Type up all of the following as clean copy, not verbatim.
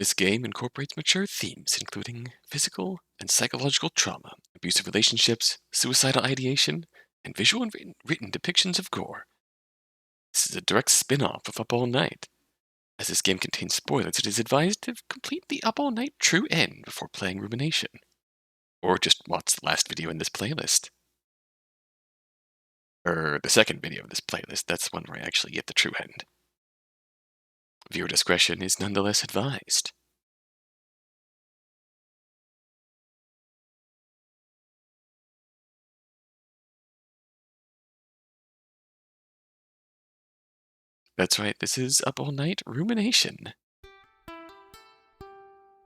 This game incorporates mature themes, including physical and psychological trauma, abusive relationships, suicidal ideation, and visual and written depictions of gore. This is a direct spin-off of Up All Night. As this game contains spoilers, it is advised to complete the Up All Night true end before playing Rumination. Or just watch the last video in this playlist. Or the second video of this playlist, that's the one where I actually get the true end. Viewer discretion is nonetheless advised. That's right, this is Up All Night Rumination.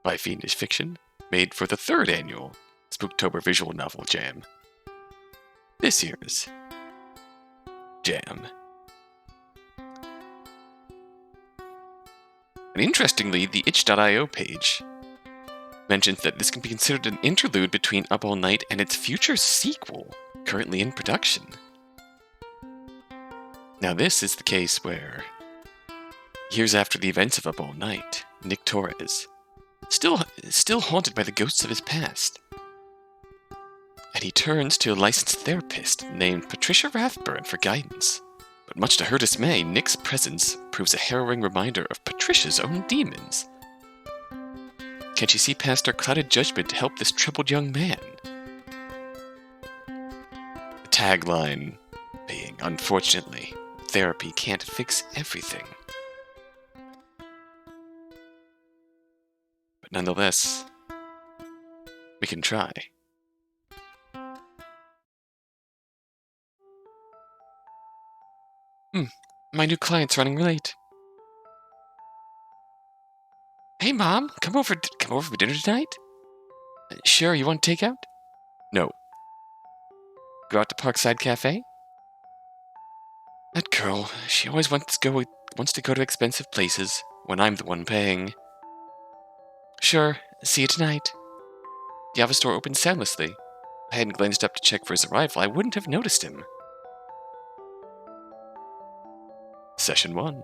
By Fiendish Fiction, made for the 3rd annual Spooktober Visual Novel Jam. This year's Jam. And interestingly, the itch.io page mentions that this can be considered an interlude between Up All Night and its future sequel, currently in production. Now this is the case where, years after the events of Up All Night, Nick Torres, still haunted by the ghosts of his past, and he turns to a licensed therapist named Patricia Rathburn for guidance. But much to her dismay, Nick's presence proves a harrowing reminder of Patricia's own demons. Can she see past her clouded judgment to help this troubled young man? The tagline being, unfortunately, therapy can't fix everything. But nonetheless, we can try. My new client's running late. Hey, Mom, come over for dinner tonight? Sure, you want takeout? No. Go out to Parkside Cafe? That girl, she always wants to go to expensive places when I'm the one paying. Sure, see you tonight. The office door opened soundlessly. I hadn't glanced up to check for his arrival. I wouldn't have noticed him. Session 1.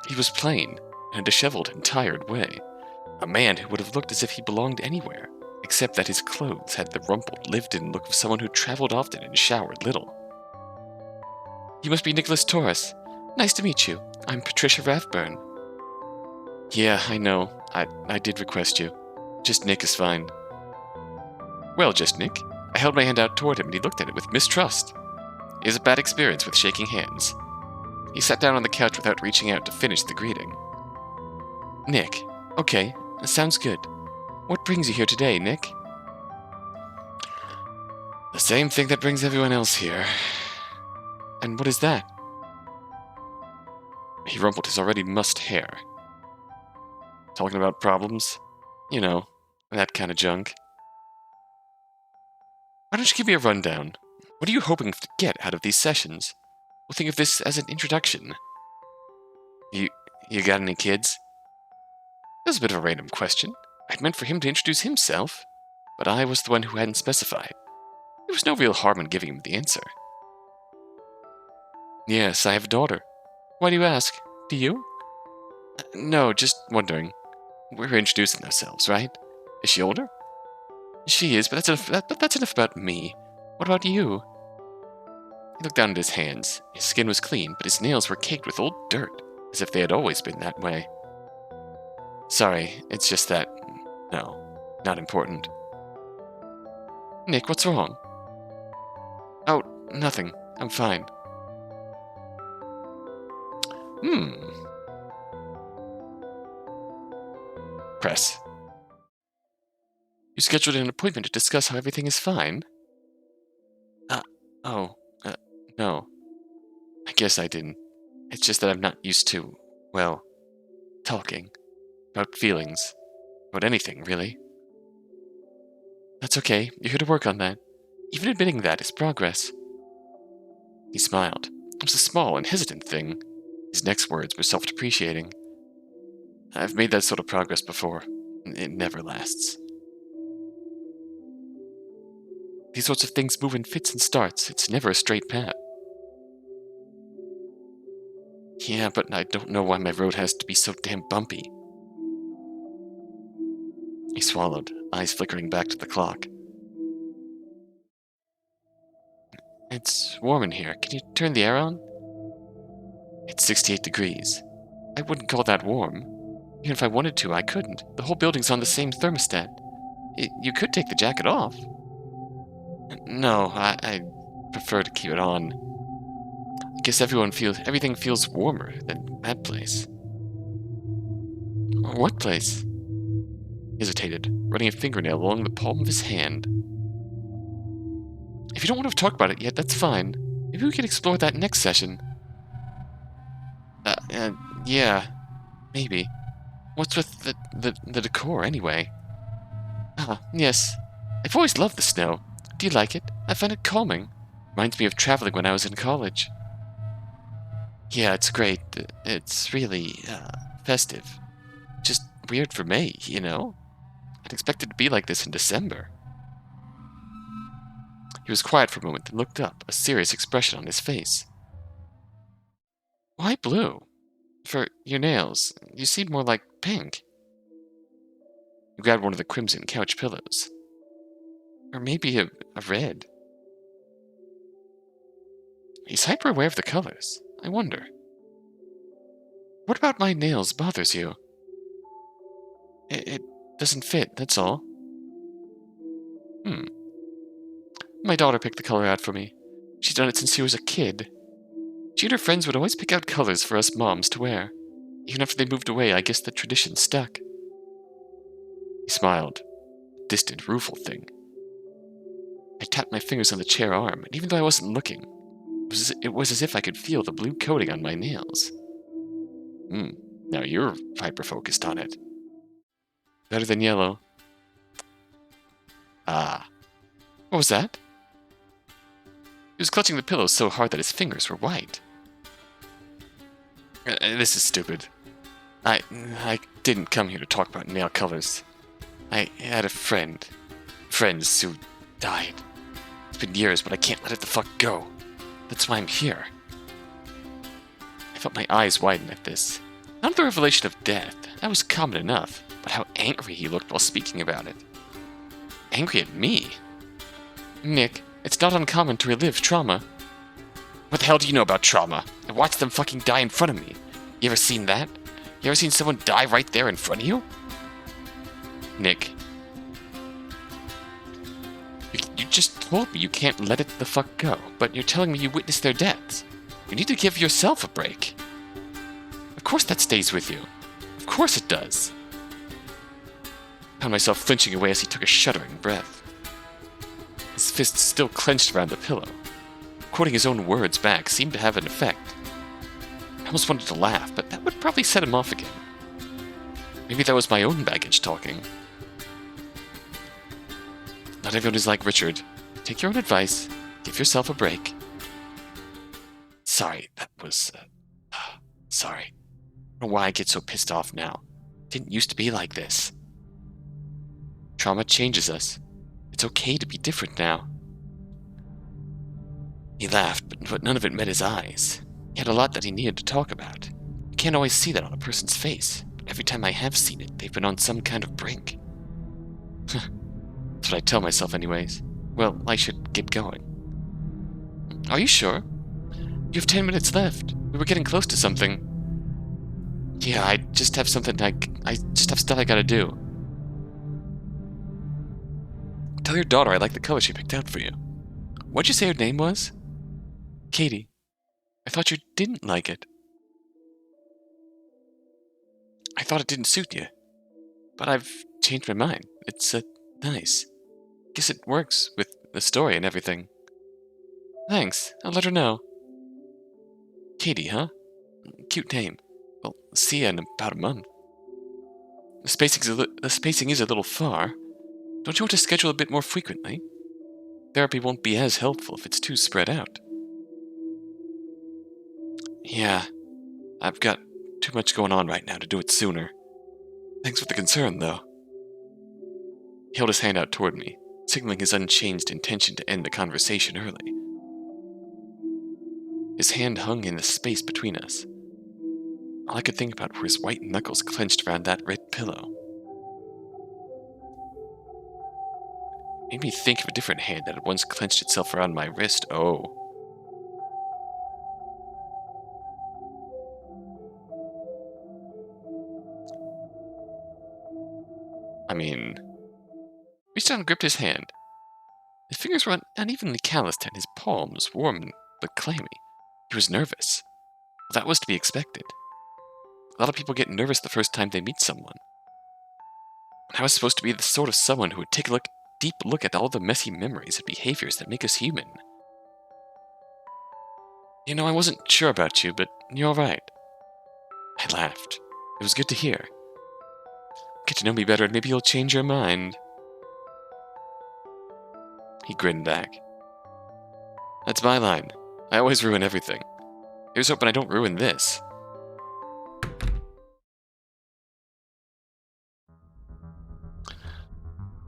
He was plain, in a disheveled and tired way. A man who would have looked as if he belonged anywhere, except that his clothes had the rumpled, lived-in look of someone who traveled often and showered little. You must be Nicholas Torres. Nice to meet you. I'm Patricia Rathburn. Yeah, I know. I did request you. Just Nick is fine. Well, just Nick. I held my hand out toward him and he looked at it with mistrust. He has a bad experience with shaking hands. He sat down on the couch without reaching out to finish the greeting. Nick. Okay, sounds good. What brings you here today, Nick? The same thing that brings everyone else here. And what is that? He rumpled his already mussed hair. Talking about problems? You know, that kind of junk. Why don't you give me a rundown? What are you hoping to get out of these sessions? We'll think of this as an introduction. You got any kids? That was a bit of a random question. I'd meant for him to introduce himself, but I was the one who hadn't specified. There was no real harm in giving him the answer. Yes, I have a daughter. Why do you ask? Do you? No, just wondering. We're introducing ourselves, right? Is she older? She is, but that's enough about me. What about you? He looked down at his hands. His skin was clean, but his nails were caked with old dirt, as if they had always been that way. Sorry, it's just that... No, not important. Nick, what's wrong? Oh, nothing. I'm fine. Press. You scheduled an appointment to discuss how everything is fine? No. I guess I didn't. It's just that I'm not used to, well, talking. About feelings. About anything, really. That's okay. You're here to work on that. Even admitting that is progress. He smiled. It was a small and hesitant thing. His next words were self-depreciating. I've made that sort of progress before. It never lasts. These sorts of things move in fits and starts. It's never a straight path. Yeah, but I don't know why my road has to be so damn bumpy. He swallowed, eyes flickering back to the clock. It's warm in here. Can you turn the air on? It's 68 degrees. I wouldn't call that warm. Even if I wanted to, I couldn't. The whole building's on the same thermostat. You could take the jacket off. No, I prefer to keep it on. I guess everything feels warmer than that place. What place? He hesitated, running a fingernail along the palm of his hand. If you don't want to talk about it yet, that's fine. Maybe we could explore that next session. Yeah, maybe. What's with the decor, anyway? Ah, yes. I've always loved the snow. Do you like it? I find it calming. Reminds me of traveling when I was in college. Yeah, it's great. It's really, festive. Just weird for May, you know? I'd expect it to be like this in December. He was quiet for a moment, then looked up, a serious expression on his face. Why blue? For your nails, you seem more like pink. He grabbed one of the crimson couch pillows. Or maybe a red. He's hyper aware of the colors. I wonder. What about my nails bothers you? It doesn't fit, that's all. My daughter picked the color out for me. She's done it since she was a kid. She and her friends would always pick out colors for us moms to wear. Even after they moved away, I guess the tradition stuck. He smiled. Distant, rueful thing. I tapped my fingers on the chair arm, and even though I wasn't looking, it was as if I could feel the blue coating on my nails. Now you're hyper-focused on it. Better than yellow. Ah. What was that? He was clutching the pillow so hard that his fingers were white. This is stupid. I didn't come here to talk about nail colors. I had a friends who died. It's been years, but I can't let it the fuck go. That's why I'm here. I felt my eyes widen at this. Not the revelation of death, that was common enough, but how angry he looked while speaking about it. Angry at me? Nick, it's not uncommon to relive trauma. What the hell do you know about trauma? I watched them fucking die in front of me. You ever seen that? You ever seen someone die right there in front of you? Nick. You just told me you can't let it the fuck go, but you're telling me you witnessed their deaths. You need to give yourself a break. Of course that stays with you. Of course it does. I found myself flinching away as he took a shuddering breath. His fists still clenched around the pillow. Quoting his own words back seemed to have an effect. I almost wanted to laugh, but that would probably set him off again. Maybe that was my own baggage talking. Not everyone is like Richard. Take your own advice. Give yourself a break. Sorry, that was... sorry. I don't know why I get so pissed off now. It didn't used to be like this. Trauma changes us. It's okay to be different now. He laughed, but none of it met his eyes. He had a lot that he needed to talk about. You can't always see that on a person's face, but every time I have seen it, they've been on some kind of brink. That's what I tell myself anyways. Well, I should get going. Are you sure? You have 10 minutes left. We were getting close to something. Yeah, I just have something I just have stuff I gotta do. Tell your daughter I like the color she picked out for you. What'd you say her name was? Katie. I thought you didn't like it. I thought it didn't suit you. But I've changed my mind. It's, nice. Guess it works with the story and everything. Thanks. I'll let her know. Katie, huh? Cute name. Well, see ya in about a month. The spacing is a little far. Don't you want to schedule a bit more frequently? Therapy won't be as helpful if it's too spread out. Yeah, I've got too much going on right now to do it sooner. Thanks for the concern, though. He held his hand out toward me, signaling his unchanged intention to end the conversation early. His hand hung in the space between us. All I could think about were his white knuckles clenched around that red pillow. Made me think of a different hand that had once clenched itself around my wrist. Oh. I mean, reached out and gripped his hand. His fingers were unevenly calloused and his palms warm but clammy. He was nervous. Well, that was to be expected. A lot of people get nervous the first time they meet someone. I was supposed to be the sort of someone who would take a deep look at all the messy memories and behaviors that make us human. You know, I wasn't sure about you, but you're alright. I laughed. It was good to hear. Get to know me better and maybe you'll change your mind. He grinned back. That's my line. I always ruin everything. Here's hoping I don't ruin this.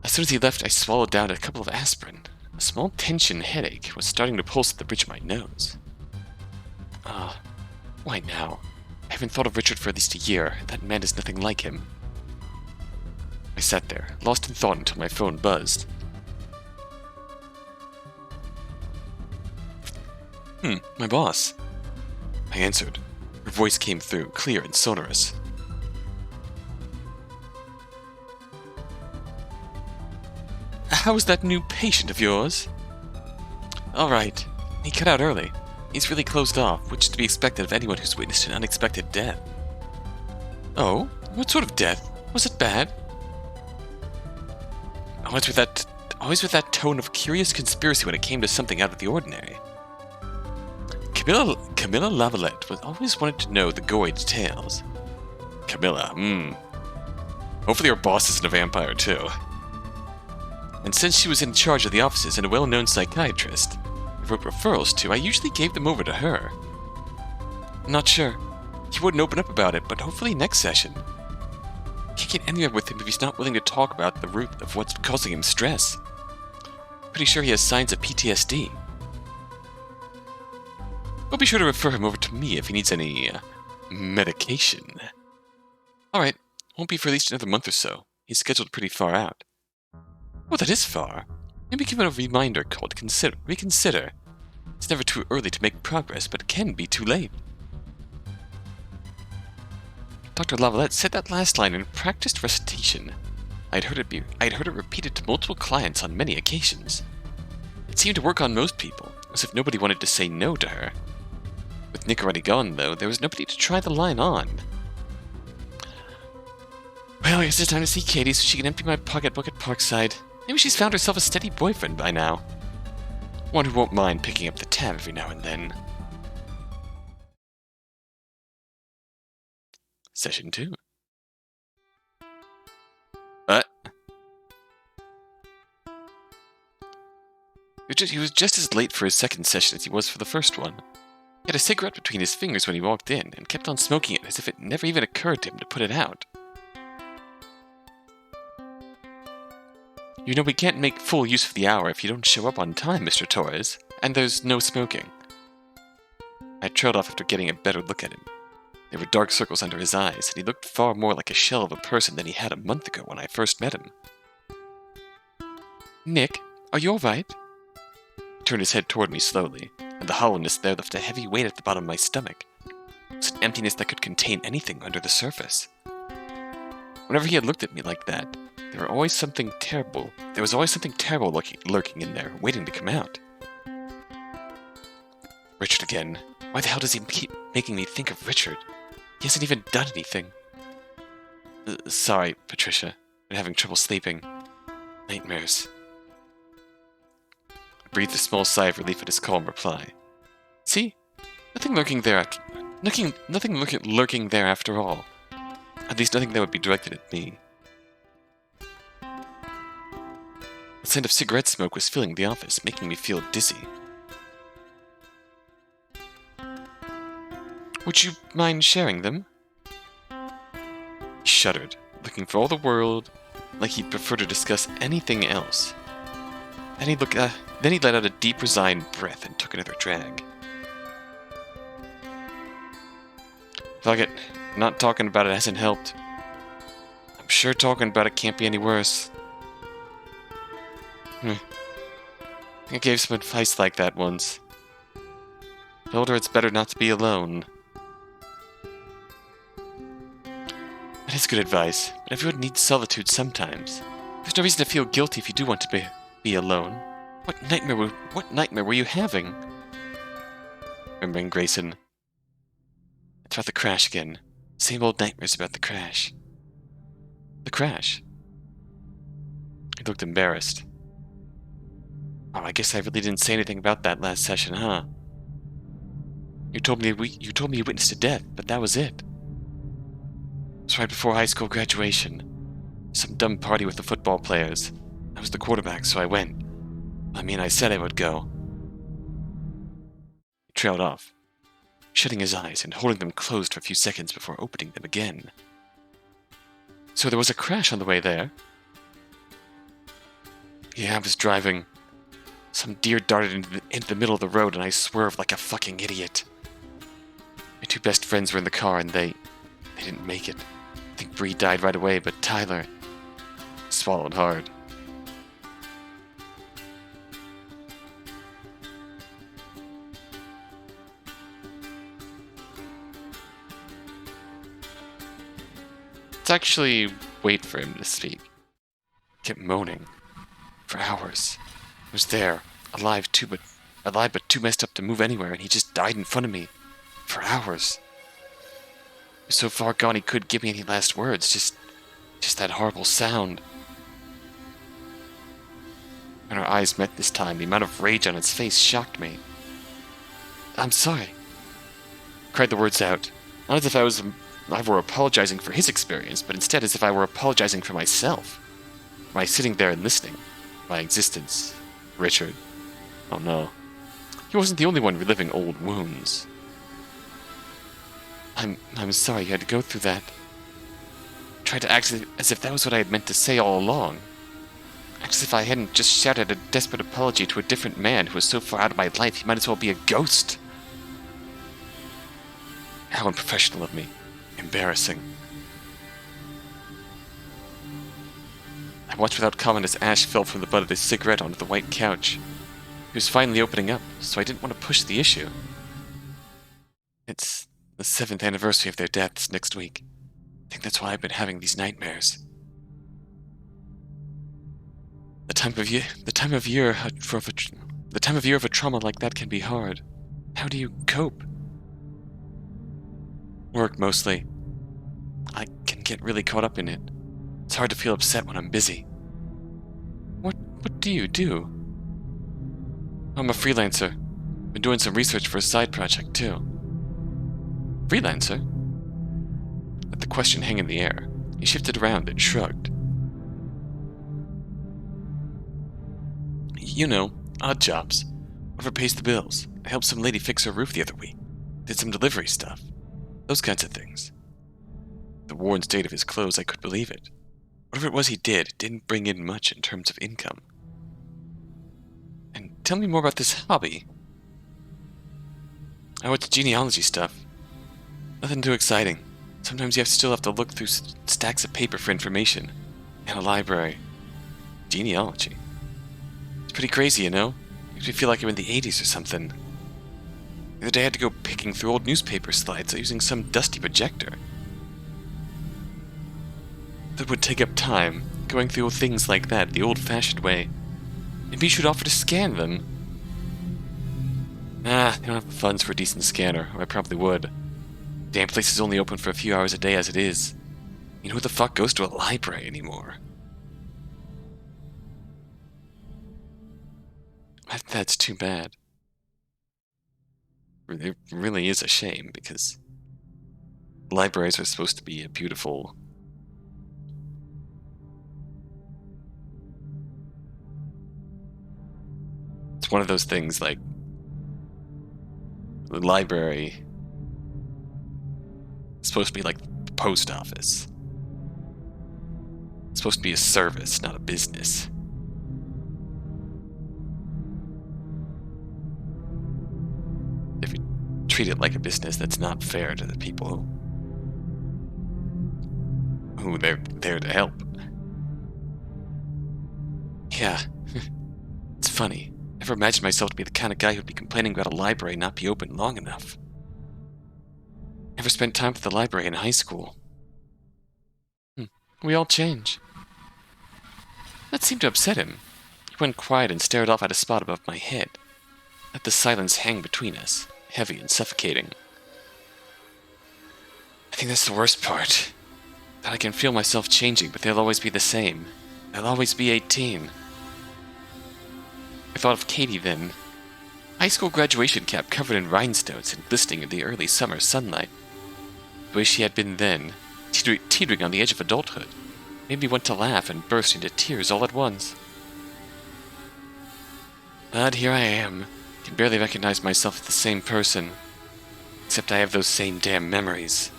As soon as he left, I swallowed down a couple of aspirin. A small tension headache was starting to pulse at the bridge of my nose. Why now? I haven't thought of Richard for at least a year. That man is nothing like him. I sat there, lost in thought until my phone buzzed. My boss. I answered. Her voice came through, clear and sonorous. How's that new patient of yours? Alright. He cut out early. He's really closed off, which is to be expected of anyone who's witnessed an unexpected death. Oh? What sort of death? Was it bad? Always with that tone of curious conspiracy when it came to something out of the ordinary. Camilla Lavalette was always wanted to know the gory details. Camilla, Hopefully her boss isn't a vampire too. And since she was in charge of the offices and a well-known psychiatrist I wrote referrals to, I usually gave them over to her. I'm not sure. He wouldn't open up about it, but hopefully next session. Can't get anywhere with him if he's not willing to talk about the root of what's causing him stress. Pretty sure he has signs of PTSD. I'll be sure to refer him over to me if he needs any, medication. Alright, won't be for at least another month or so. He's scheduled pretty far out. Oh, that is far. Maybe give him a reminder call to reconsider. It's never too early to make progress, but it can be too late. Dr. Lavalette said that last line in practiced recitation. I'd heard it repeated to multiple clients on many occasions. It seemed to work on most people, as if nobody wanted to say no to her. With Nick already gone, though, there was nobody to try the line on. Well, I guess it's time to see Katie so she can empty my pocketbook at Parkside. Maybe she's found herself a steady boyfriend by now. One who won't mind picking up the tab every now and then. Session 2. He was just as late for his second session as he was for the first one. He had a cigarette between his fingers when he walked in, and kept on smoking it as if it never even occurred to him to put it out. You know we can't make full use of the hour if you don't show up on time, Mr. Torres, and there's no smoking. I trailed off after getting a better look at him. There were dark circles under his eyes, and he looked far more like a shell of a person than he had a month ago when I first met him. Nick, are you alright? He turned his head toward me slowly, and the hollowness there left a heavy weight at the bottom of my stomach. It was an emptiness that could contain anything under the surface. Whenever he had looked at me like that, there was always something terrible lurking in there, waiting to come out. Richard again. Why the hell does he keep making me think of Richard? He hasn't even done anything. Sorry, Patricia. Been having trouble sleeping. Nightmares. I breathed a small sigh of relief at his calm reply. See? Nothing lurking there after all. At least nothing that would be directed at me. The scent of cigarette smoke was filling the office, making me feel dizzy. Would you mind sharing them? He shuddered, looking for all the world like he'd prefer to discuss anything else. Then he let out a deep, resigned breath and took another drag. Fuck it. Not talking about it hasn't helped. I'm sure talking about it can't be any worse. I gave some advice like that once. Told her it's better not to be alone. That is good advice, but everyone needs solitude sometimes. There's no reason to feel guilty if you do want to be alone. What nightmare were you having? Remembering Grayson. It's about the crash again. Same old nightmares about the crash. The crash? He looked embarrassed. Oh, I guess I really didn't say anything about that last session, huh? You told me you witnessed a death, but that was it. It was right before high school graduation. Some dumb party with the football players. I was the quarterback, so I went. I mean, I said I would go. He trailed off, shutting his eyes and holding them closed for a few seconds before opening them again. So there was a crash on the way there? Yeah, I was driving. Some deer darted into the middle of the road and I swerved like a fucking idiot. My two best friends were in the car and they didn't make it. I think Bree died right away, but Tyler swallowed hard. Let's actually wait for him to speak. He kept moaning for hours. I was there, alive but too messed up to move anywhere, and he just died in front of me for hours. He was so far gone he couldn't give me any last words, just that horrible sound. When our eyes met this time, the amount of rage on its face shocked me. I'm sorry. I cried the words out, not as if I were apologizing for his experience, but instead as if I were apologizing for myself. My sitting there and listening. My existence. Richard. Oh no. He wasn't the only one reliving old wounds. I'm sorry you had to go through that. I tried to act as if that was what I had meant to say all along. Act as if I hadn't just shouted a desperate apology to a different man who was so far out of my life he might as well be a ghost. How unprofessional of me. Embarrassing. I watched without comment as ash fell from the butt of his cigarette onto the white couch. He was finally opening up, so I didn't want to push the issue. It's the 7th anniversary of their deaths next week. I think that's why I've been having these nightmares. The time of year of a trauma like that can be hard. How do you cope? Work mostly. I can get really caught up in it. It's hard to feel upset when I'm busy. What do you do? I'm a freelancer. Been doing some research for a side project, too. Freelancer? Let the question hang in the air. He shifted around and shrugged. You know, odd jobs. Whatever pays the bills. I helped some lady fix her roof the other week. Did some delivery stuff. Those kinds of things. The worn state of his clothes, I could believe it. Whatever it was he did, didn't bring in much in terms of income. And tell me more about this hobby. I went to genealogy stuff. Nothing too exciting. Sometimes you still have to look through stacks of paper for information. And a library. Genealogy. It's pretty crazy, you know? Makes me feel like I'm in the 80s or something. The other day I had to go picking through old newspaper slides using some dusty projector. That would take up time, going through things like that the old-fashioned way. Maybe you should offer to scan them. I don't have the funds for a decent scanner, or I probably would. Damn place is only open for a few hours a day as it is. You know who the fuck goes to a library anymore? That's too bad. It really is a shame, because libraries are supposed to be a beautiful... It's one of those things like... The library is supposed to be like the post office. It's supposed to be a service, not a business. If you treat it like a business, that's not fair to the people Ooh, they're there to help. Yeah, it's funny. Never imagined myself to be the kind of guy who'd be complaining about a library not be open long enough. Never spent time at the library in high school. We all change. That seemed to upset him. He went quiet and stared off at a spot above my head. Let the silence hang between us, heavy and suffocating. I think that's the worst part. That I can feel myself changing, but they'll always be the same. They'll always be 18. I thought of Katie then. High school graduation cap covered in rhinestones and glistening in the early summer sunlight. The way she had been then, teetering on the edge of adulthood, made me want to laugh and burst into tears all at once. But here I am. Can barely recognize myself as the same person. Except I have those same damn memories.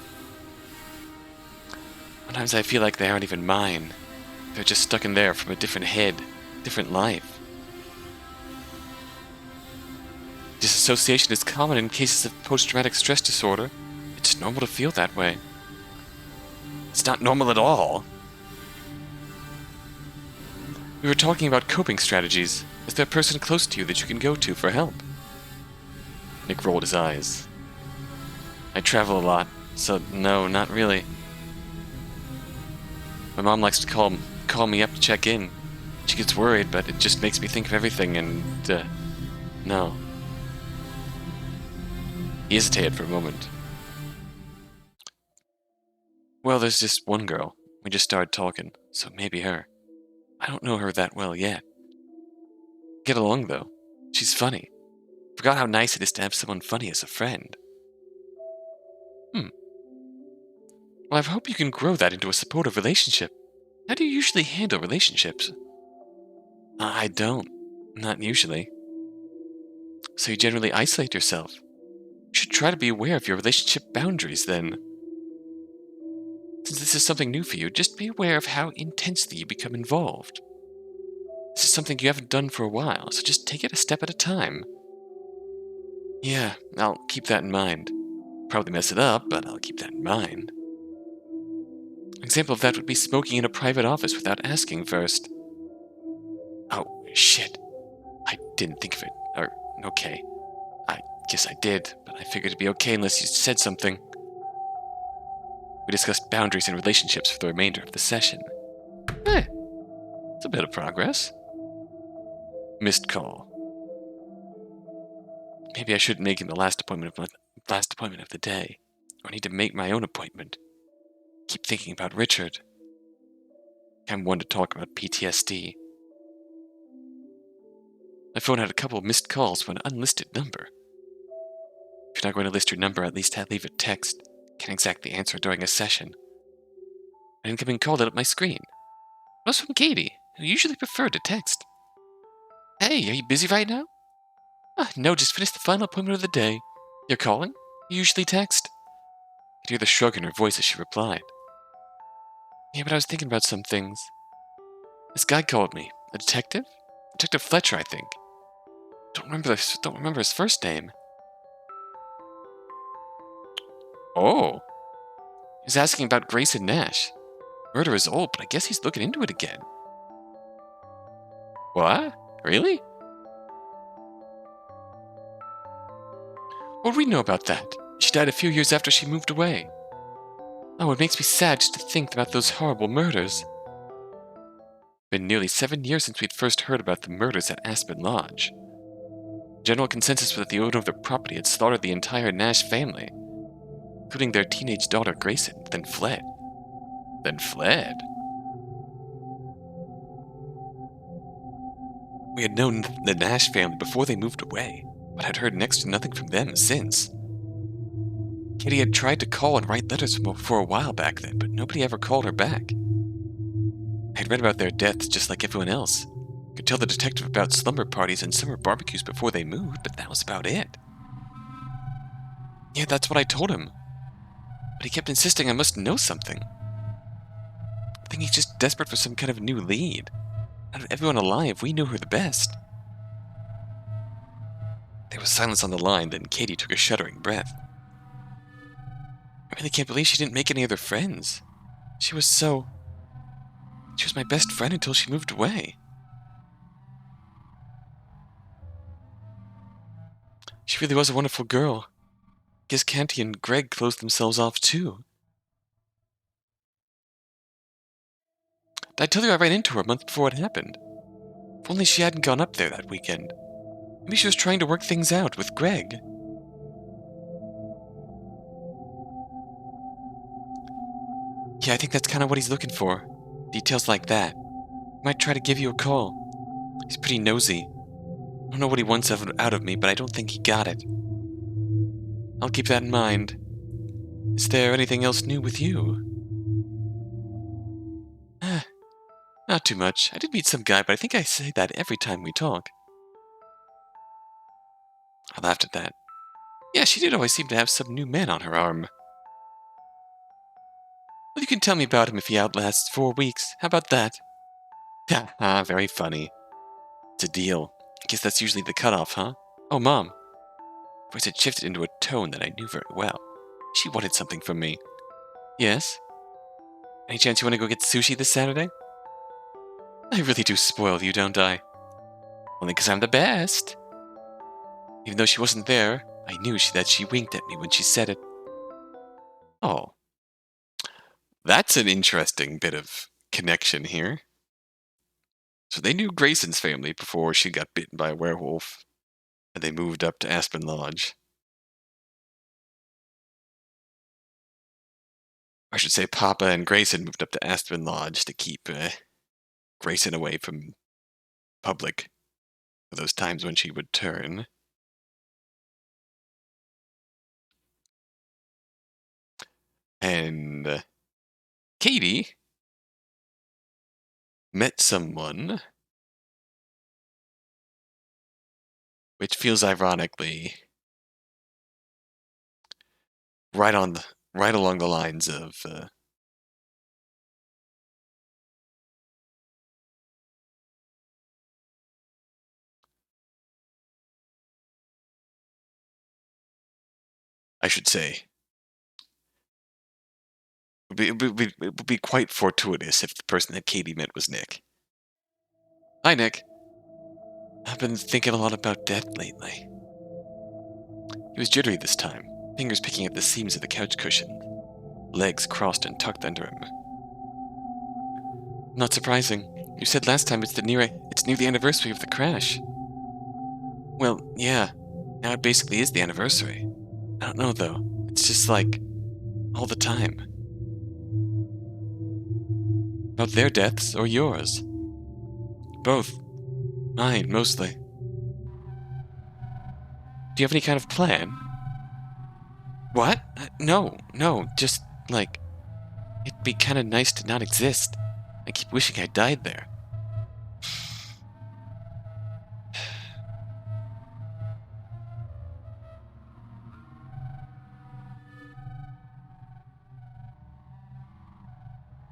Sometimes I feel like they aren't even mine. They're just stuck in there from a different head, different life. Disassociation is common in cases of post-traumatic stress disorder. It's normal to feel that way. It's not normal at all. We were talking about coping strategies. Is there a person close to you that you can go to for help? Nick rolled his eyes. I travel a lot, so no, not really. My mom likes to call me up to check in. She gets worried, but it just makes me think of everything and, no. He hesitated for a moment. Well, there's just one girl. We just started talking, so maybe her. I don't know her that well yet. Get along, though. She's funny. Forgot how nice it is to have someone funny as a friend. Well, I hope you can grow that into a supportive relationship. How do you usually handle relationships? I don't. Not usually. So you generally isolate yourself. You should try to be aware of your relationship boundaries, then. Since this is something new for you, just be aware of how intensely you become involved. This is something you haven't done for a while, so just take it a step at a time. Yeah, I'll keep that in mind. Probably mess it up, but I'll keep that in mind. An example of that would be smoking in a private office without asking first. Oh, shit. I didn't think of it. Okay. I guess I did, but I figured it'd be okay unless you said something. We discussed boundaries in relationships for the remainder of the session. It's a bit of progress. Missed call. Maybe I shouldn't make him the last appointment of the day. Or I need to make my own appointment. Keep thinking about Richard. I'm one to talk about PTSD. My phone had a couple of missed calls from an unlisted number. If you're not going to list your number, at least leave a text. Can't exactly answer during a session. An incoming call lit up my screen. It was from Katie, who usually preferred to text. Hey, are you busy right now? No, just finished the final appointment of the day. You're calling? You usually text? I could hear the shrug in her voice as she replied. Yeah, but I was thinking about some things. This guy called me. A detective? Detective Fletcher, I think. Don't remember his first name. Oh. He's asking about Grayson Nash. Murder is old, but I guess he's looking into it again. What? Really? What do we know about that? She died a few years after she moved away. Oh, it makes me sad just to think about those horrible murders. It's been nearly 7 years since we'd first heard about the murders at Aspen Lodge. The general consensus was that the owner of the property had slaughtered the entire Nash family, including their teenage daughter Grayson, then fled. We had known the Nash family before they moved away, but had heard next to nothing from them since. Kitty had tried to call and write letters for a while back then, but nobody ever called her back. I had read about their deaths just like everyone else. Could tell the detective about slumber parties and summer barbecues before they moved, but that was about it. Yeah, that's what I told him. But he kept insisting I must know something. I think he's just desperate for some kind of new lead. Out of everyone alive, we knew her the best. There was silence on the line, then Katie took a shuddering breath. I really can't believe she didn't make any other friends. She was my best friend until she moved away. She really was a wonderful girl. Guess Canty and Greg closed themselves off too. Did I tell you I ran into her a month before it happened? If only she hadn't gone up there that weekend. Maybe she was trying to work things out with Greg. Yeah, I think that's kind of what he's looking for. Details like that. He might try to give you a call. He's pretty nosy. I don't know what he wants out of me, but I don't think he got it. I'll keep that in mind. Is there anything else new with you? Not too much. I did meet some guy, but I think I say that every time we talk. I laughed at that. Yeah, she did always seem to have some new man on her arm. Well, you can tell me about him if he outlasts 4 weeks. How about that? Ha, very funny. It's a deal. I guess that's usually the cutoff, huh? Oh, Mom. Voice had shifted into a tone that I knew very well. She wanted something from me. Yes? Any chance you want to go get sushi this Saturday? I really do spoil you, don't I? Only 'cause I'm the best. Even though she wasn't there, I knew that she winked at me when she said it. Oh. That's an interesting bit of connection here. So they knew Grayson's family before she got bitten by a werewolf, and they moved up to Aspen Lodge. I should say Papa and Grayson moved up to Aspen Lodge to keep Grayson away from public for those times when she would turn. And Katie met someone, which feels ironically right along the lines of I should say it would be quite fortuitous if the person that Katie met was Nick. Hi, Nick. I've been thinking a lot about death lately. He was jittery this time, fingers picking at the seams of the couch cushion, legs crossed and tucked under him. Not surprising. You said last time it's near the anniversary of the crash. Well, yeah. Now it basically is the anniversary. I don't know though. It's just like all the time. About their deaths or yours? Both. Mine, mostly. Do you have any kind of plan? What? No, just, like, it'd be kinda nice to not exist. I keep wishing I died there.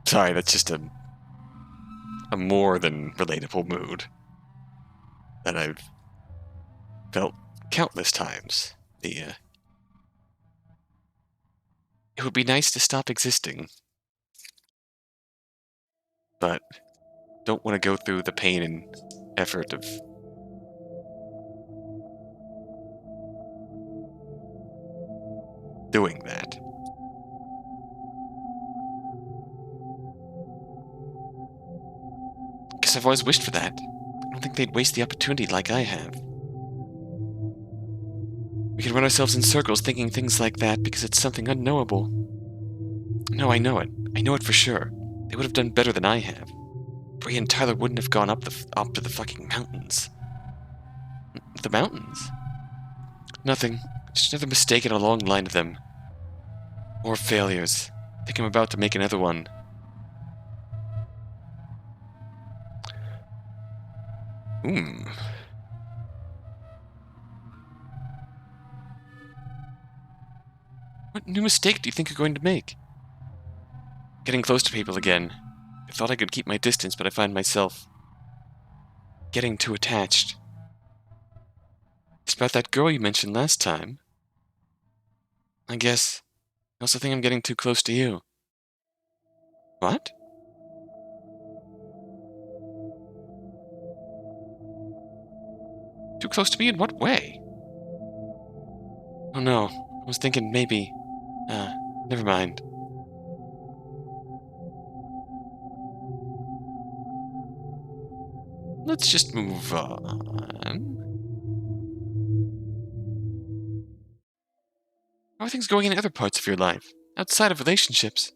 Sorry, that's just a more than relatable mood that I've felt countless times. It would be nice to stop existing, but don't want to go through the pain and effort of doing that. Because I've always wished for that. I don't think they'd waste the opportunity like I have. We can run ourselves in circles thinking things like that because it's something unknowable. No, I know it. I know it for sure. They would have done better than I have. Bree and Tyler wouldn't have gone up to the fucking mountains. The mountains? Nothing. Just another mistake in a long line of them. More failures. I think I'm about to make another one. What new mistake do you think you're going to make? Getting close to people again. I thought I could keep my distance, but I find myself getting too attached. It's about that girl you mentioned last time. I guess I also think I'm getting too close to you. What? Too close to me in what way? Oh no, I was thinking maybe... never mind. Let's just move on. How are things going in other parts of your life, outside of relationships?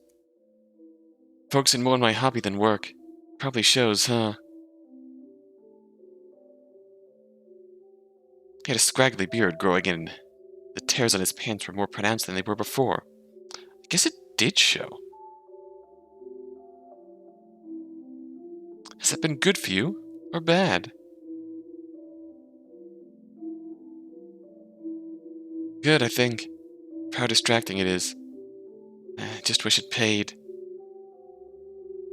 Focusing more on my hobby than work. Probably shows, huh? He had a scraggly beard growing in. The tears on his pants were more pronounced than they were before. I guess it did show. Has that been good for you, or bad? Good, I think. For how distracting it is. I just wish it paid.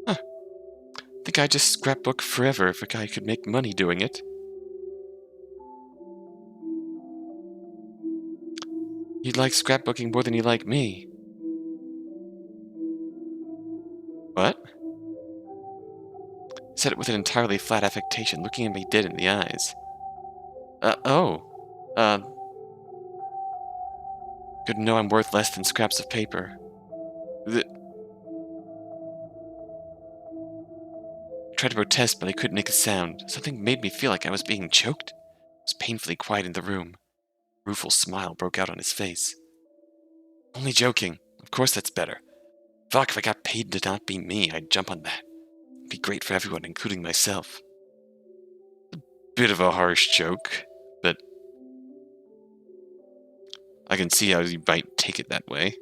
Huh. I think I'd just scrapbook forever if a guy could make money doing it. You'd like scrapbooking more than you like me. What? Said it with an entirely flat affectation, looking at me dead in the eyes. Oh. Good to know I'm worth less than scraps of paper. I tried to protest, but I couldn't make a sound. Something made me feel like I was being choked. It was painfully quiet in the room. A rueful smile broke out on his face. Only joking. Of course that's better. Fuck, if I got paid to not be me, I'd jump on that. It'd be great for everyone, including myself. Bit of a harsh joke, but I can see how you might take it that way.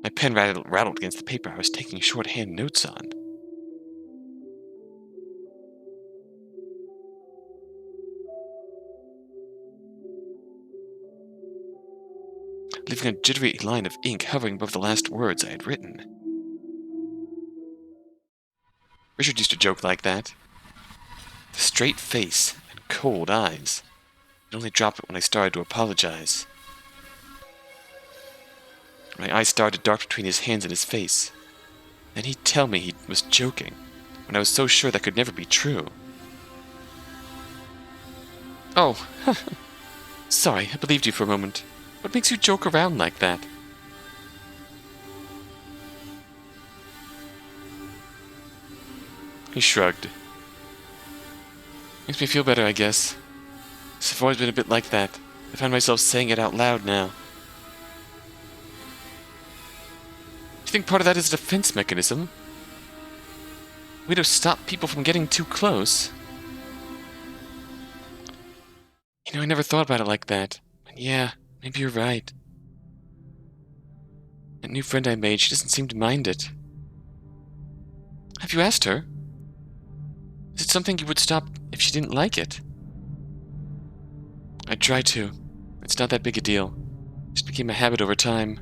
My pen rattled against the paper I was taking shorthand notes on. Leaving a jittery line of ink hovering above the last words I had written. Richard used to joke like that. The straight face and cold eyes. I'd only drop it when I started to apologize. My eyes started dark between his hands and his face. Then he'd tell me he was joking, when I was so sure that could never be true. Oh, sorry, I believed you for a moment. What makes you joke around like that? He shrugged. Makes me feel better, I guess. I've always been a bit like that. I find myself saying it out loud now. Do you think part of that is a defense mechanism? Way to stop people from getting too close? You know, I never thought about it like that. And yeah, maybe you're right. That new friend I made, she doesn't seem to mind it. Have you asked her? Is it something you would stop if she didn't like it? I'd try to. It's not that big a deal. It just became a habit over time.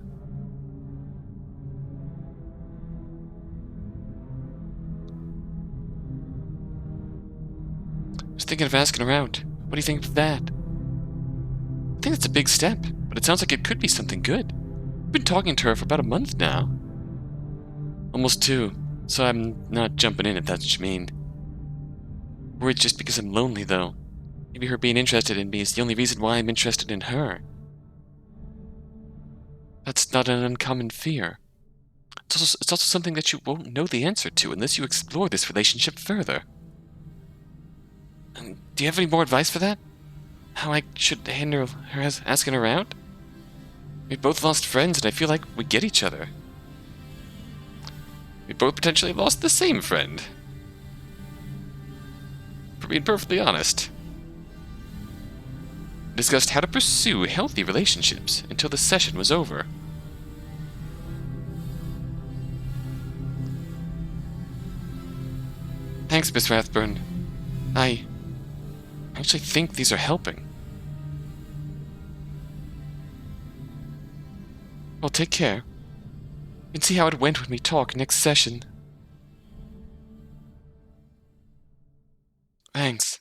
I was thinking of asking her out. What do you think of that? I think it's a big step, but it sounds like it could be something good. I've been talking to her for about a month now. Almost 2, so I'm not jumping in if that's what you mean. Worried just because I'm lonely, though. Maybe her being interested in me is the only reason why I'm interested in her. That's not an uncommon fear. It's also something that you won't know the answer to unless you explore this relationship further. Do you have any more advice for that? How I should handle her asking her out? We both lost friends, and I feel like we get each other. We both potentially lost the same friend. For being perfectly honest. We discussed how to pursue healthy relationships until the session was over. Thanks, Miss Rathburn. I actually think these are helping. Well, take care. You can see how it went when we talk next session. Thanks.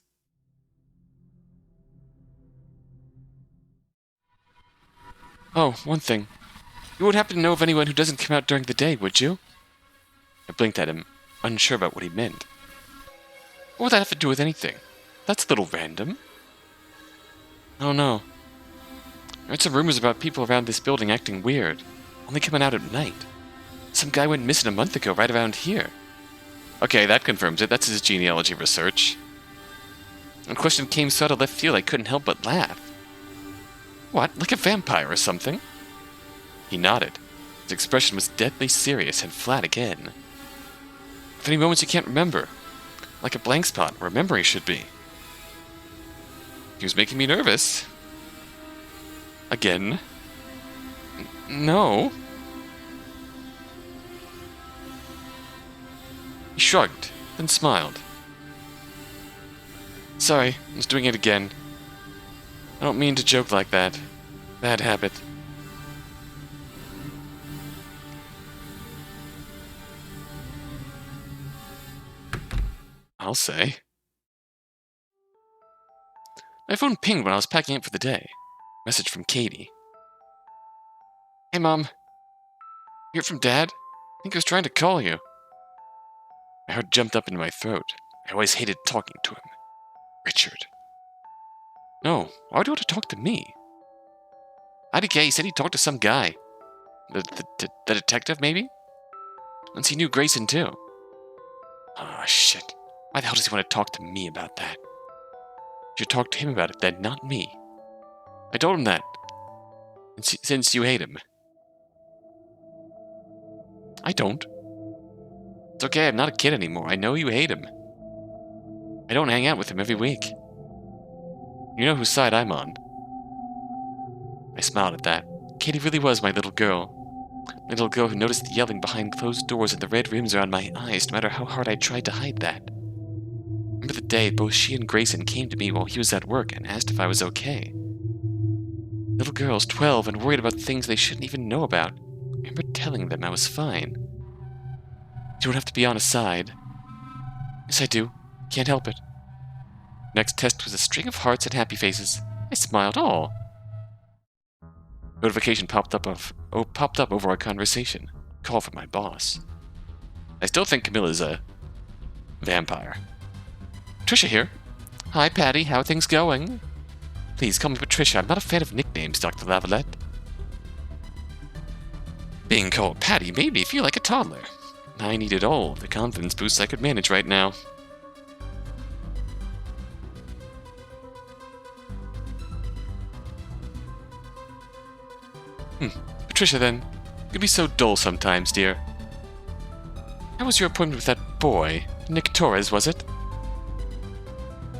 Oh, one thing. You won't happen to know of anyone who doesn't come out during the day, would you? I blinked at him, unsure about what he meant. What would that have to do with anything? That's a little random. I don't know. I heard some rumors about people around this building acting weird, only coming out at night. Some guy went missing a month ago right around here. Okay, that confirms it. That's his genealogy research. When the question came so out of left field, I couldn't help but laugh. What, like a vampire or something? He nodded. His expression was deadly serious and flat again. If any moments you can't remember, like a blank spot where memory should be. He was making me nervous. Again. No. He shrugged, then smiled. Sorry, I was doing it again. I don't mean to joke like that. Bad habit. I'll say. My phone pinged when I was packing up for the day. Message from Katie. Hey, Mom. You hear from Dad? I think he was trying to call you. My heart jumped up into my throat. I always hated talking to him. Richard. No, why would you want to talk to me? IDK, he said he talked to some guy. The detective, maybe? Once he knew Grayson, too. Ah, shit. Why the hell does he want to talk to me about that? You should talk to him about it then, not me. I told him that. And since you hate him. I don't. It's okay, I'm not a kid anymore. I know you hate him. I don't hang out with him every week. You know whose side I'm on. I smiled at that. Katie really was my little girl. My little girl who noticed the yelling behind closed doors and the red rims around my eyes, no matter how hard I tried to hide that. Remember the day both she and Grayson came to me while he was at work and asked if I was okay. Little girls, 12, and worried about things they shouldn't even know about. I remember telling them I was fine. You don't have to be on his side. Yes, I do. Can't help it. Next test was a string of hearts and happy faces. I smiled. Aw. Notification popped up over our conversation. Call from my boss. I still think Camilla's a vampire. Patricia here. Hi, Patty. How are things going? Please call me Patricia. I'm not a fan of nicknames, Dr. Lavalette. Being called Patty made me feel like a toddler. I needed all the confidence boosts I could manage right now. Patricia, then. You can be so dull sometimes, dear. How was your appointment with that boy? Nick Torres, was it?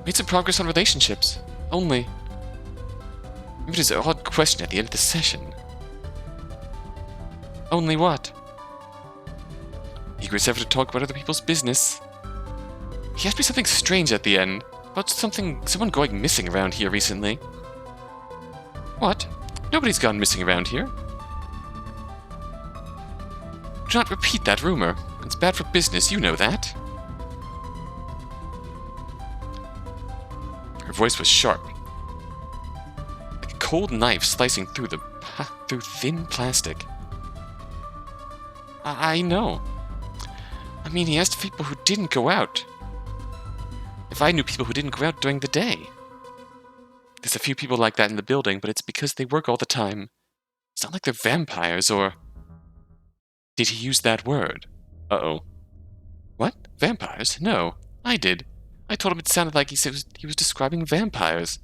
Made some progress on relationships. Only. Maybe it is an odd question at the end of the session. Only what? Eager as ever to talk about other people's business. He asked me something strange at the end. About someone going missing around here recently. What? Nobody's gone missing around here. Do not repeat that rumor. It's bad for business, you know that. Her voice was sharp. Like a cold knife slicing through thin plastic. I know. I mean, he asked people who didn't go out. If I knew people who didn't go out during the day. There's a few people like that in the building, but it's because they work all the time. It's not like they're vampires, or... Did he use that word? Uh-oh. What? Vampires? No, I did. I told him it sounded like he was describing vampires.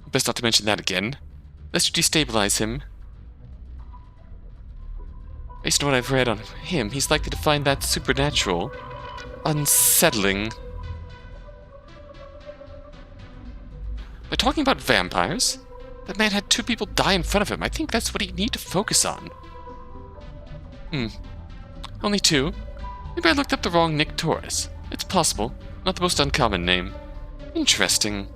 Best not to mention that again, lest you destabilize him. Based on what I've read on him, he's likely to find that supernatural. Unsettling. By talking about vampires, that man had 2 people die in front of him. I think that's what he'd need to focus on. Only 2? Maybe I looked up the wrong Nick Torres. It's possible. Not the most uncommon name. Interesting.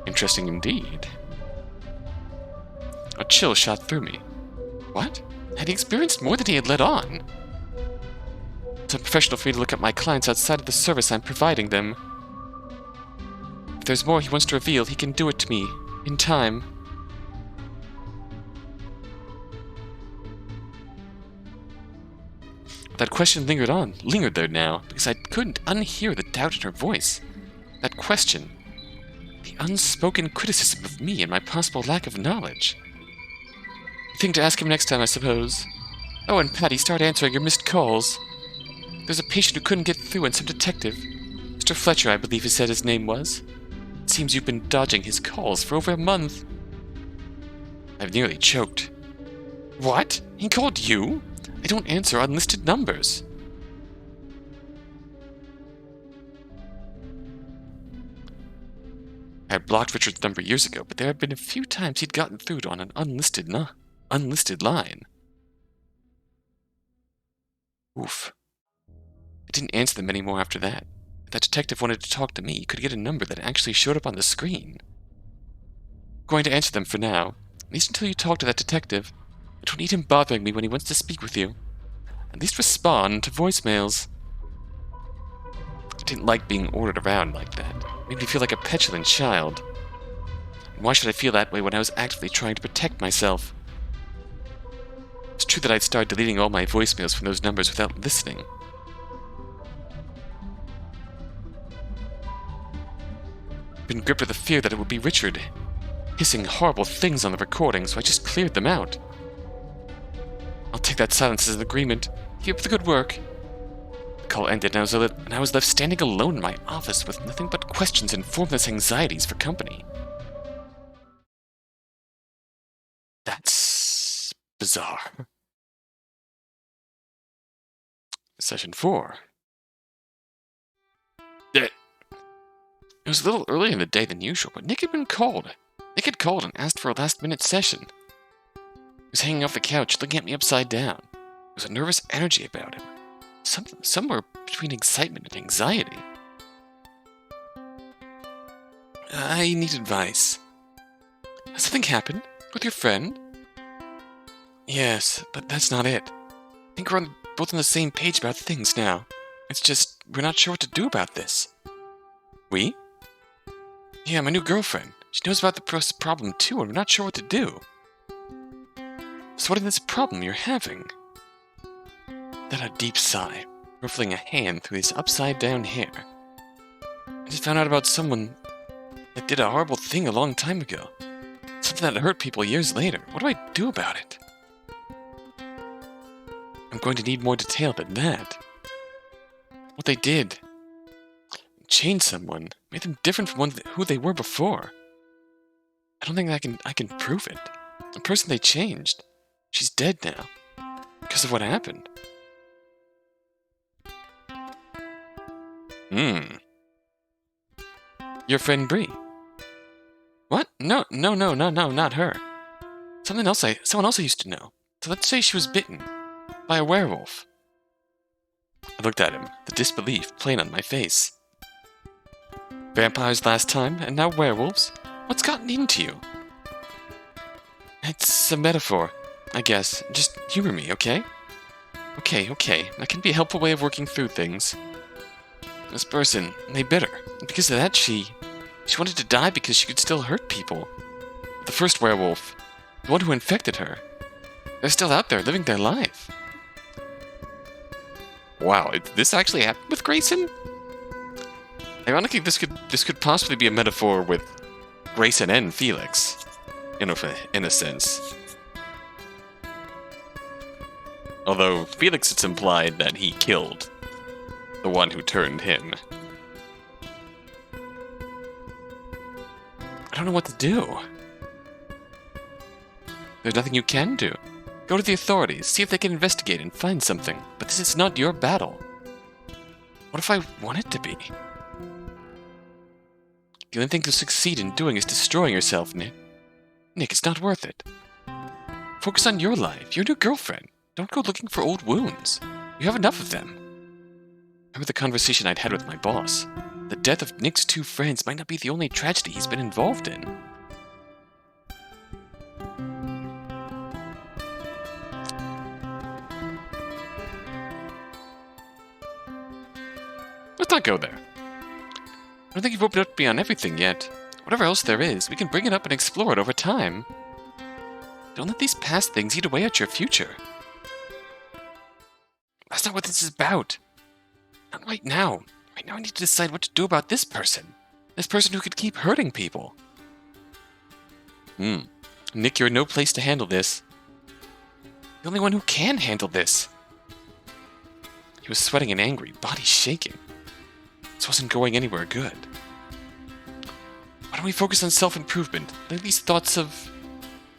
Interesting indeed. A chill shot through me. What? Had he experienced more than he had let on? It's unprofessional for me to look at my clients outside of the service I'm providing them. If there's more he wants to reveal, he can do it to me. In time. That question lingered there now, because I couldn't unhear the doubt in her voice. That question. The unspoken criticism of me and my possible lack of knowledge. Thing to ask him next time, I suppose. Oh, and Patty, start answering your missed calls. There's a patient who couldn't get through and some detective. Mr. Fletcher, I believe he said his name was. It seems you've been dodging his calls for over a month. I've nearly choked. What? He called you? I don't answer unlisted numbers. I had blocked Richard's number years ago, but there had been a few times he'd gotten through on an unlisted line. Oof. I didn't answer them anymore after that. If that detective wanted to talk to me, he could get a number that actually showed up on the screen. I'm going to answer them for now, at least until you talk to that detective. I don't need him bothering me when he wants to speak with you. At least respond to voicemails. I didn't like being ordered around like that. It made me feel like a petulant child. And why should I feel that way when I was actively trying to protect myself? It's true that I'd started deleting all my voicemails from those numbers without listening. I've been gripped with the fear that it would be Richard, hissing horrible things on the recording, so I just cleared them out. I'll take that silence as an agreement. Keep up the good work. The call ended, and I was left standing alone in my office with nothing but questions and formless anxieties for company. That's bizarre. Session 4. It was a little earlier in the day than usual, but Nick had called and asked for a last-minute session. He was hanging off the couch, looking at me upside down. There was a nervous energy about him. Somewhere between excitement and anxiety. I need advice. Has something happened? With your friend? Yes, but that's not it. I think we're both on the same page about things now. It's just, we're not sure what to do about this. We? Yeah, my new girlfriend. She knows about the problem too, and we're not sure what to do. So what is this problem you're having? Then a deep sigh, ruffling a hand through his upside-down hair. I just found out about someone that did a horrible thing a long time ago. Something that hurt people years later. What do I do about it? I'm going to need more detail than that. What they did. Changed someone. Made them different from who they were before. I don't think I can prove it. The person they changed. She's dead now. Because of what happened. Your friend Bree. What? No, not her. Someone else I used to know. So let's say she was bitten. By a werewolf. I looked at him, the disbelief plain on my face. Vampires last time, and now werewolves? What's gotten into you? It's a metaphor, I guess. Just humor me, okay? Okay. That can be a helpful way of working through things. This person, they bit her. And because of that, she wanted to die because she could still hurt people. The first werewolf, the one who infected her, they're still out there living their life. Wow, this actually happened with Grayson? Ironically, this could possibly be a metaphor with Grayson and Felix, in a sense. Although Felix, it's implied that he killed the one who turned him. I don't know what to do. There's nothing you can do. Go to the authorities, see if they can investigate and find something. But this is not your battle. What if I want it to be? The only thing to succeed in doing is destroying yourself, Nick. Nick, it's not worth it. Focus on your life, your new girlfriend. Don't go looking for old wounds. You have enough of them. Remember the conversation I'd had with my boss. The death of Nick's 2 friends might not be the only tragedy he's been involved in. Let's not go there. I don't think you've opened up to me on everything yet. Whatever else there is, we can bring it up and explore it over time. Don't let these past things eat away at your future. That's not what this is about. Not right now. Right now I need to decide what to do about this person. This person who could keep hurting people. Nick, you're in no place to handle this. The only one who can handle this. He was sweating and angry, body shaking. This wasn't going anywhere good. Why don't we focus on self-improvement? Let these thoughts of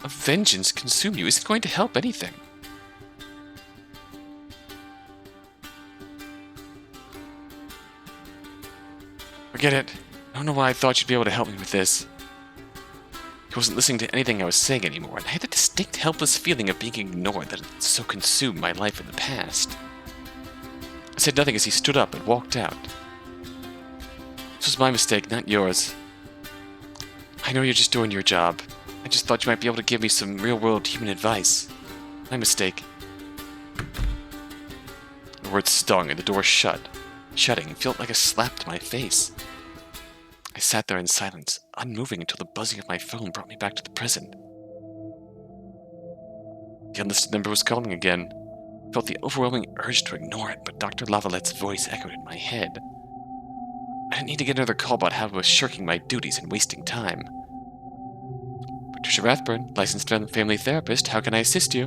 vengeance consume you. Is it going to help anything? Forget it. I don't know why I thought you'd be able to help me with this. He wasn't listening to anything I was saying anymore, and I had a distinct helpless feeling of being ignored that had so consumed my life in the past. I said nothing as he stood up and walked out. This was my mistake, not yours. I know you're just doing your job. I just thought you might be able to give me some real-world human advice. My mistake. The words stung and the door shut. Shutting felt like a slap to my face. I sat there in silence, unmoving until the buzzing of my phone brought me back to the present. The unlisted number was calling again. I felt the overwhelming urge to ignore it, but Dr. Lavalette's voice echoed in my head. I didn't need to get another call about how I was shirking my duties and wasting time. Patricia Rathburn, licensed family therapist, how can I assist you?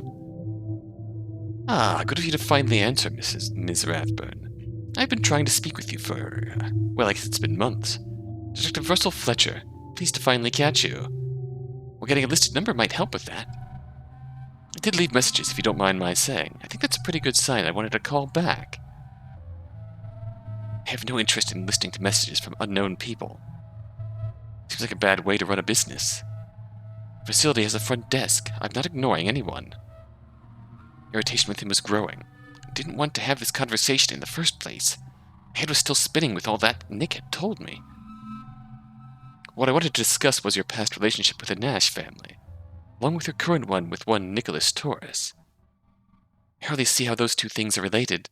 Ah, good of you to finally answer, Ms. Rathburn. I've been trying to speak with you for, well, I guess it's been months. Detective Russell Fletcher, pleased to finally catch you. Well, getting a listed number might help with that. I did leave messages, if you don't mind my saying. I think that's a pretty good sign. I wanted to call back. I have no interest in listening to messages from unknown people. Seems like a bad way to run a business. The facility has a front desk. I'm not ignoring anyone. Irritation with him was growing. I didn't want to have this conversation in the first place. My head was still spinning with all that Nick had told me. What I wanted to discuss was your past relationship with the Nash family, along with your current one with one Nicholas Torres. I hardly see how those two things are related.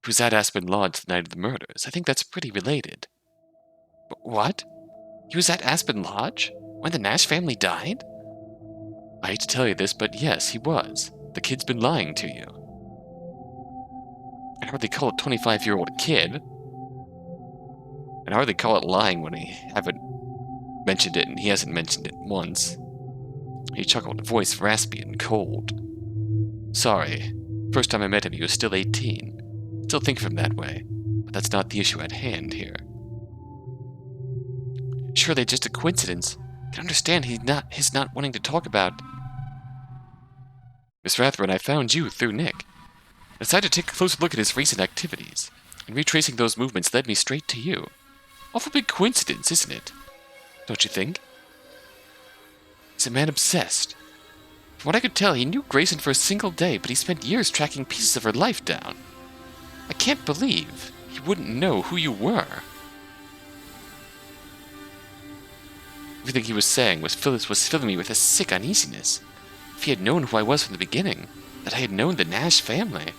He was at Aspen Lodge the night of the murders. I think that's pretty related. What? He was at Aspen Lodge? When the Nash family died? I hate to tell you this, but yes, he was. The kid's been lying to you. I hardly call a 25-year-old kid. And I hardly call it lying when I haven't mentioned it and he hasn't mentioned it once. He chuckled, voice raspy and cold. Sorry. First time I met him, he was still 18. Still think of him that way, but that's not the issue at hand here. Surely just a coincidence. I can understand his not wanting to talk about... Miss Rathburn, I found you through Nick. I decided to take a closer look at his recent activities, and retracing those movements led me straight to you. Awful big coincidence, isn't it? Don't you think? He's a man obsessed. From what I could tell, he knew Grayson for a single day, but he spent years tracking pieces of her life down. I can't believe he wouldn't know who you were. Everything he was saying was filling me with a sick uneasiness. If he had known who I was from the beginning, that I had known the Nash family.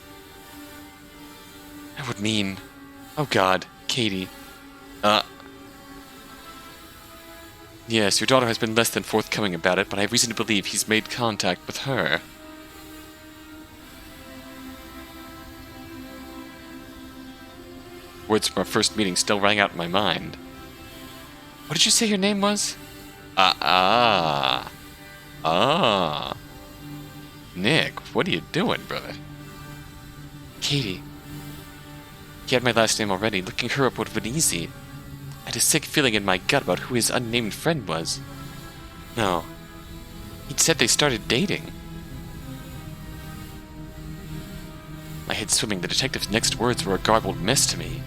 That would mean... Oh God, Katie. Yes, your daughter has been less than forthcoming about it, but I have reason to believe he's made contact with her. Words from our first meeting still rang out in my mind. What did you say your name was? Nick, what are you doing, brother? Katie. He had my last name already. Looking her up would have been easy. I had a sick feeling in my gut about who his unnamed friend was. No. He'd said they started dating. My head swimming, the detective's next words were a garbled mess to me.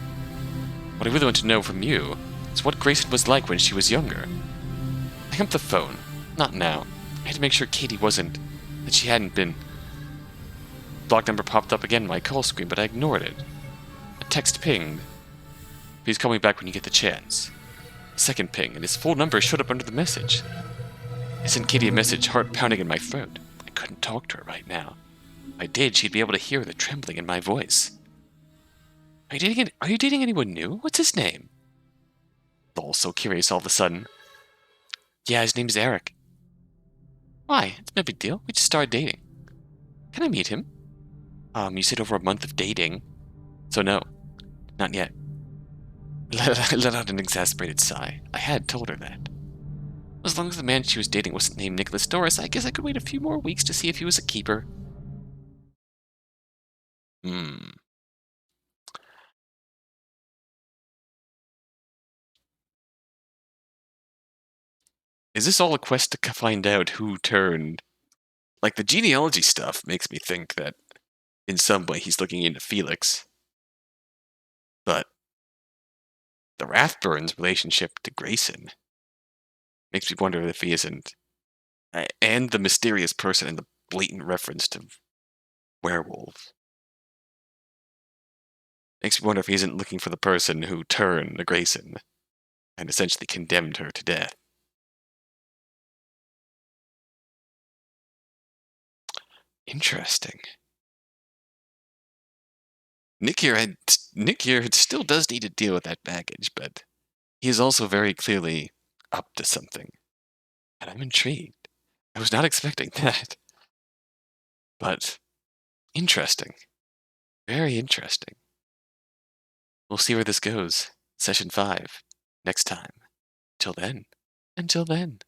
What I really want to know from you is what Grayson was like when she was younger. I hung up the phone. Not now. I had to make sure Katie wasn't... that she hadn't been... Block number popped up again on my call screen, but I ignored it. A text pinged. Please call me back when you get the chance. A second ping, and his full number showed up under the message. I sent Katie a message, heart pounding in my throat. I couldn't talk to her right now. If I did, she'd be able to hear the trembling in my voice. Are you dating anyone new? What's his name? Lol's so curious all of a sudden. Yeah, his name's Eric. Why? It's no big deal. We just started dating. Can I meet him? You said over a month of dating. So no, not yet. I let out an exasperated sigh. I had told her that. As long as the man she was dating wasn't named Nicholas Norris, I guess I could wait a few more weeks to see if he was a keeper. Hmm. Is this all a quest to find out who turned? Like, the genealogy stuff makes me think that in some way he's looking into Felix. But the Rathburns' relationship to Grayson makes me wonder if he isn't. And the mysterious person and the blatant reference to werewolves makes me wonder if he isn't looking for the person who turned the Grayson and essentially condemned her to death. Interesting. Nick here still does need to deal with that baggage, but he is also very clearly up to something. And I'm intrigued. I was not expecting that. But interesting. Very interesting. We'll see where this goes. Session 5. Next time. Till then. Until then.